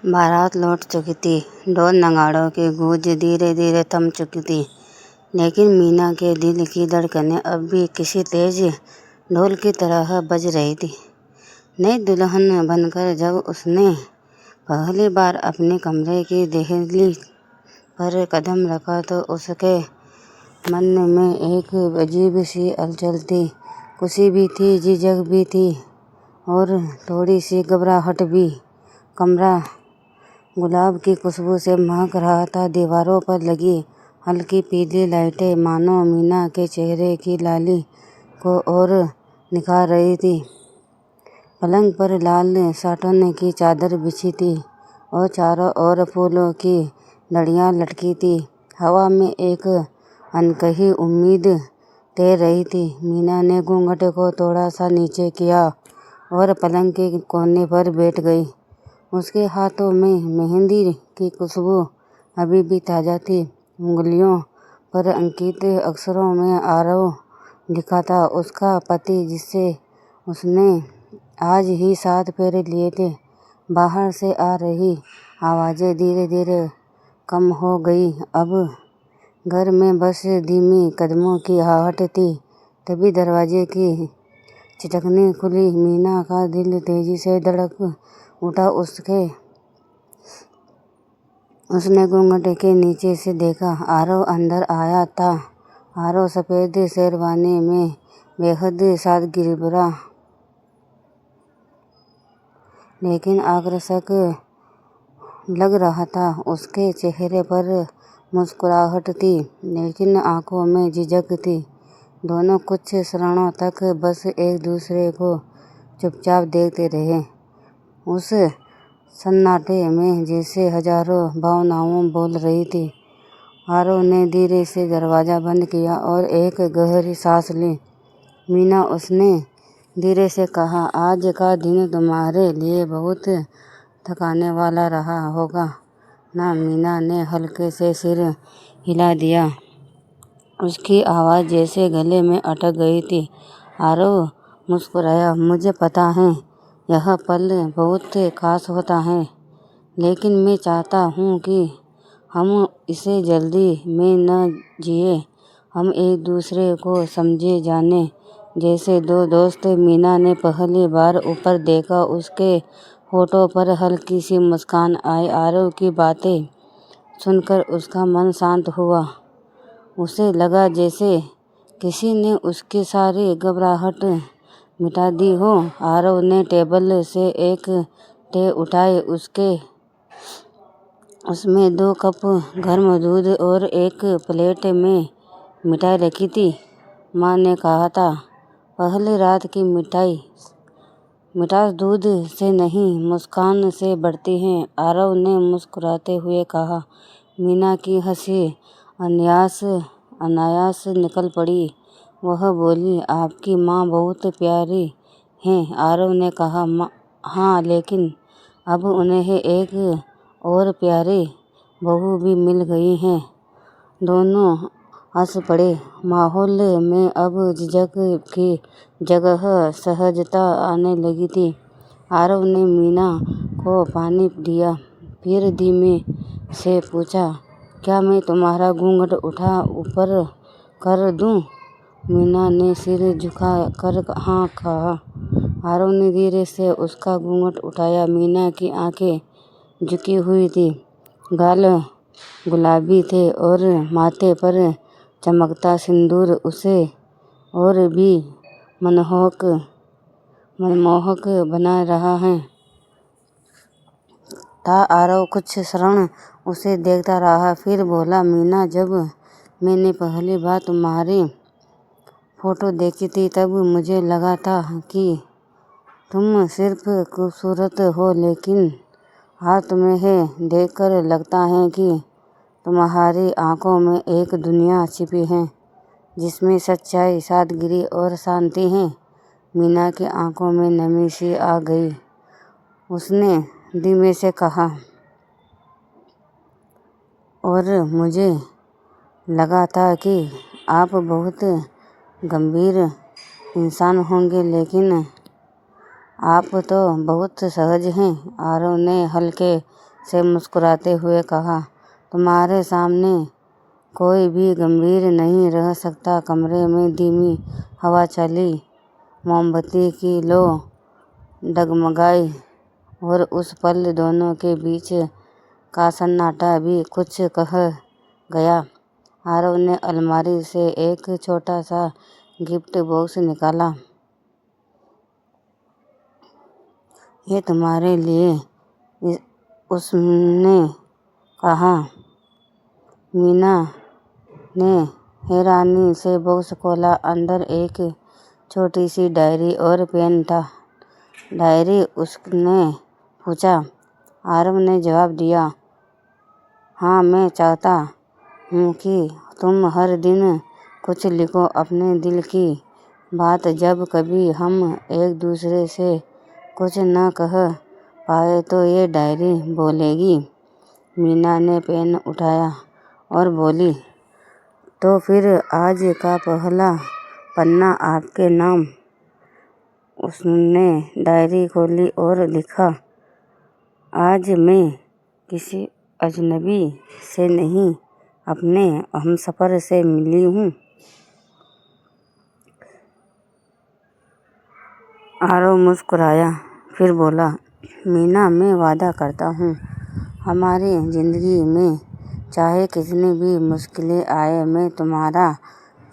बारात लौट चुकी थी। ढोल नगाड़ों की गूंज धीरे धीरे थम चुकी थी, लेकिन मीना के दिल की धड़कनें अब भी किसी तेज ढोल की तरह बज रही थी। नई दुल्हन बनकर जब उसने पहली बार अपने कमरे की दहलीज पर कदम रखा तो उसके मन में एक अजीब सी हलचल थी। खुशी भी थी, झिझक भी थी और थोड़ी सी घबराहट भी। कमरा गुलाब की खुशबू से महक रहा था। दीवारों पर लगी हल्की पीली लाइटें मानो मीना के चेहरे की लाली को और निखार रही थी। पलंग पर लाल साटन की चादर बिछी थी और चारों ओर फूलों की लड़ियां लटकी थी। हवा में एक अनकही उम्मीद तैर रही थी। मीना ने घूंघट को थोड़ा सा नीचे किया और पलंग के कोने पर बैठ गई। उसके हाथों में मेहंदी की खुशबू अभी भी ताज़ा थी। उंगलियों पर अंकित अक्षरों में आरव लिखा था। उसका पति, जिससे उसने आज ही 7 फेरे लिए थे। बाहर से आ रही आवाज़ें धीरे धीरे कम हो गई। अब घर में बस धीमी कदमों की आहट थी। तभी दरवाजे की खिड़की खुली। मीना का दिल तेजी से धड़क उठा। उसने घूंघट के नीचे से देखा। आरव अंदर आया था। आरव सफ़ेद शेरवानी में बेहद सादगीभरा लेकिन आकर्षक लग रहा था। उसके चेहरे पर मुस्कुराहट थी, लेकिन आंखों में झिझक थी। दोनों कुछ क्षणों तक बस एक दूसरे को चुपचाप देखते रहे। उस सन्नाटे में जैसे हजारों भावनाएं बोल रही थी। आरव ने धीरे से दरवाज़ा बंद किया और एक गहरी सांस ली। मीना, उसने धीरे से कहा, आज का दिन तुम्हारे लिए बहुत थकाने वाला रहा होगा ना? मीना ने हल्के से सिर हिला दिया। उसकी आवाज़ जैसे गले में अटक गई थी। आरव मुस्कुराया। मुझे पता है यह पल बहुत खास होता है, लेकिन मैं चाहता हूँ कि हम इसे जल्दी में न जिए। हम एक दूसरे को समझे, जाने जैसे 2 दोस्त। मीना ने पहली बार ऊपर देखा। उसके होठों पर हल्की सी मुस्कान आई। आरव की बातें सुनकर उसका मन शांत हुआ। उसे लगा जैसे किसी ने उसकी सारी घबराहट मिटा दी हो। आरव ने टेबल से एक ट्रे उठाई। उसमें 2 कप गर्म दूध और एक प्लेट में मिठाई रखी थी। माँ ने कहा था, पहली रात की मिठास दूध से नहीं, मुस्कान से बढ़ती है। आरव ने मुस्कुराते हुए कहा। मीना की हंसी अनायास निकल पड़ी। वह बोली, आपकी माँ बहुत प्यारी हैं। आरव ने कहा, हाँ, लेकिन अब उन्हें एक और प्यारी बहू भी मिल गई है। दोनों हंस पड़े। माहौल में अब झिझक की जगह सहजता आने लगी थी। आरव ने मीना को पानी दिया, फिर धीमे से पूछा, क्या मैं तुम्हारा घूंघट ऊपर कर दूं? मीना ने सिर झुका कर हाँ कहा। आरव ने धीरे से उसका घूंघट उठाया। मीना की आंखें झुकी हुई थी, गाल गुलाबी थे और माथे पर चमकता सिंदूर उसे और भी मनमोहक बना रहा था। आरव कुछ क्षण उसे देखता रहा, फिर बोला, मीना, जब मैंने पहली बार तुम्हारी फोटो देखी थी तब मुझे लगा था कि तुम सिर्फ खूबसूरत हो, लेकिन आज तुम्हें देखकर लगता है कि तुम्हारी आंखों में एक दुनिया छिपी है, जिसमें सच्चाई, सादगी और शांति है। मीना की आंखों में नमी सी आ गई। उसने धीमे से कहा, और मुझे लगा था कि आप बहुत गंभीर इंसान होंगे, लेकिन आप तो बहुत सहज हैं। आरव ने हल्के से मुस्कुराते हुए कहा, तुम्हारे सामने कोई भी गंभीर नहीं रह सकता। कमरे में धीमी हवा चली, मोमबत्ती की लो डगमगाई और उस पल दोनों के बीच का सन्नाटा भी कुछ कह गया। आरव ने अलमारी से एक छोटा सा गिफ्ट बॉक्स निकाला। ये तुम्हारे लिए, उसने कहा। मीना ने हैरानी से बॉक्स खोला। अंदर एक छोटी सी डायरी और पेन था। डायरी? उसने पूछा। आरव ने जवाब दिया, हाँ, मैं चाहता हूँ कि तुम हर दिन कुछ लिखो, अपने दिल की बात। जब कभी हम एक दूसरे से कुछ न कह पाए तो ये डायरी बोलेगी। मीना ने पेन उठाया और बोली, तो फिर आज का पहला पन्ना आपके नाम। उसने डायरी खोली और लिखा, आज मैं किसी अजनबी से नहीं, अपने हमसफर से मिली हूँ। आरव मुस्कुराया, फिर बोला, मीना, मैं वादा करता हूँ हमारी जिंदगी में चाहे कितनी भी मुश्किलें आए, मैं तुम्हारा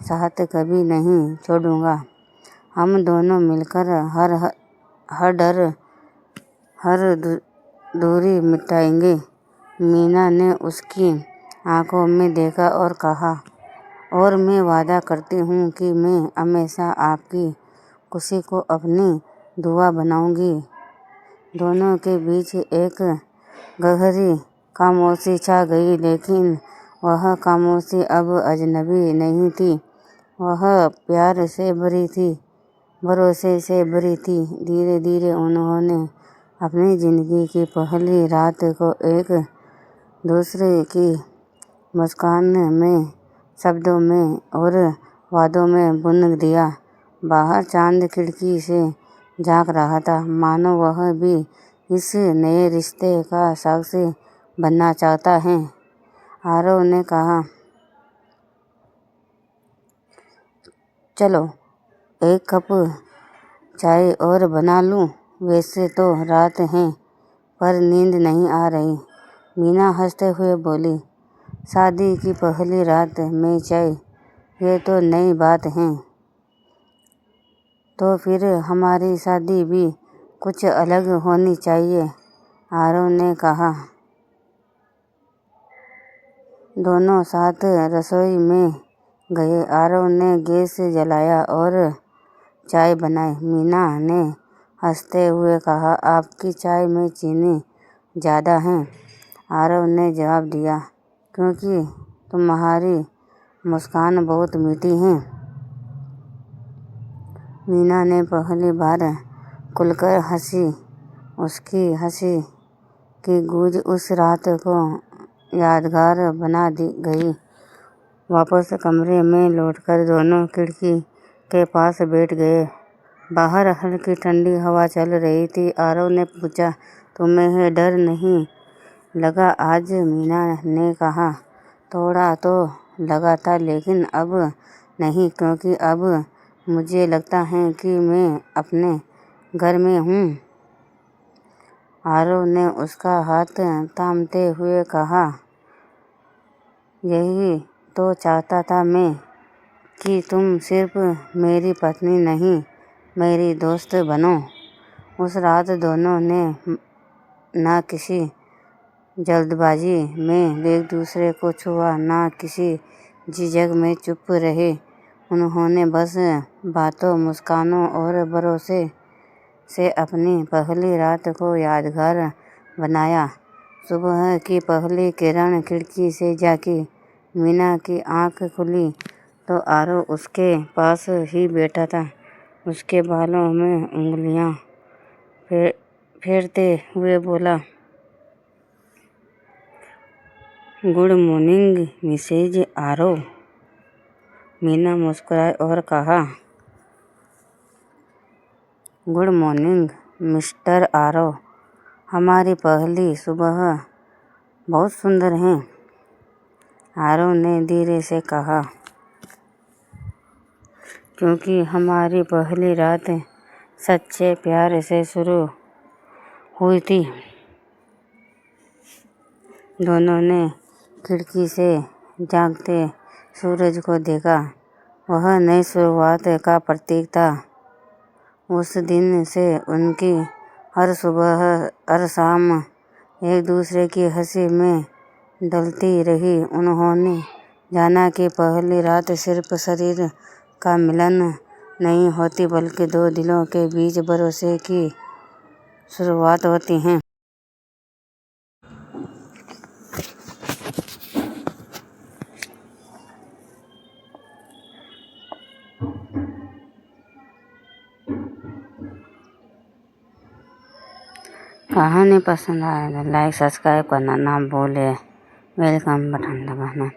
साथ कभी नहीं छोड़ूंगा। हम दोनों मिलकर हर डर, हर दूरी मिटाएंगे। मीना ने उसकी आंखों में देखा और कहा, और मैं वादा करती हूँ कि मैं हमेशा आपकी खुशी को अपनी दुआ बनाऊंगी। दोनों के बीच एक गहरी खामोशी छा गई, लेकिन वह खामोशी अब अजनबी नहीं थी। वह प्यार से भरी थी, भरोसे से भरी थी। धीरे धीरे उन्होंने अपनी जिंदगी की पहली रात को एक दूसरे की मुस्कान में, शब्दों में और वादों में बुन दिया। बाहर चांद खिड़की से झांक रहा था, मानो वह भी इस नए रिश्ते का साक्षी बनना चाहता है। आरव ने कहा, चलो एक कप चाय और बना लूं? वैसे तो रात है, पर नींद नहीं आ रही। मीना हंसते हुए बोली, शादी की पहली रात में चाय, ये तो नई बात है। तो फिर हमारी शादी भी कुछ अलग होनी चाहिए, आरव ने कहा। दोनों साथ रसोई में गए। आरव ने गैस जलाया और चाय बनाई। मीना ने हंसते हुए कहा, आपकी चाय में चीनी ज़्यादा है। आरव ने जवाब दिया, क्योंकि तुम्हारी मुस्कान बहुत मीठी है। मीना ने पहली बार खुलकर हंसी। उसकी हंसी की गूंज उस रात को यादगार बना दी गई। वापस कमरे में लौटकर दोनों खिड़की के पास बैठ गए। बाहर हल्की ठंडी हवा चल रही थी। आरव ने पूछा, तुम्हें डर नहीं लगा आज? मीना ने कहा, थोड़ा तो लगा था, लेकिन अब नहीं, क्योंकि अब मुझे लगता है कि मैं अपने घर में हूँ। आरव ने उसका हाथ थामते हुए कहा, यही तो चाहता था मैं, कि तुम सिर्फ मेरी पत्नी नहीं, मेरी दोस्त बनो। उस रात दोनों ने न किसी जल्दबाजी में एक दूसरे को छुआ, न किसी झिझक में चुप रहे। उन्होंने बस बातों, मुस्कानों और भरोसे से अपनी पहली रात को यादगार बनाया। सुबह की पहली किरण खिड़की से झांकी। मीना की आंख खुली तो आरव उसके पास ही बैठा था। उसके बालों में उंगलियां फेरते हुए बोला, good morning Mrs Aarav. Meena मुस्कुराई और कहा, गुड मॉर्निंग मिस्टर आरव। हमारी पहली सुबह बहुत सुंदर हैं, आरव ने धीरे से कहा, क्योंकि हमारी पहली रात सच्चे प्यार से शुरू हुई थी। दोनों ने खिड़की से जागते सूरज को देखा। वह नई शुरुआत का प्रतीक था। उस दिन से उनकी हर सुबह हर शाम एक दूसरे की हंसी में ढलती रही। उन्होंने जाना कि पहली रात सिर्फ शरीर का मिलन नहीं होती, बल्कि दो दिलों के बीच भरोसे की शुरुआत होती है। कहानी पसंद आए तो लाइक सब्सक्राइब करना ना भूले, वेलकम बटन दबाना।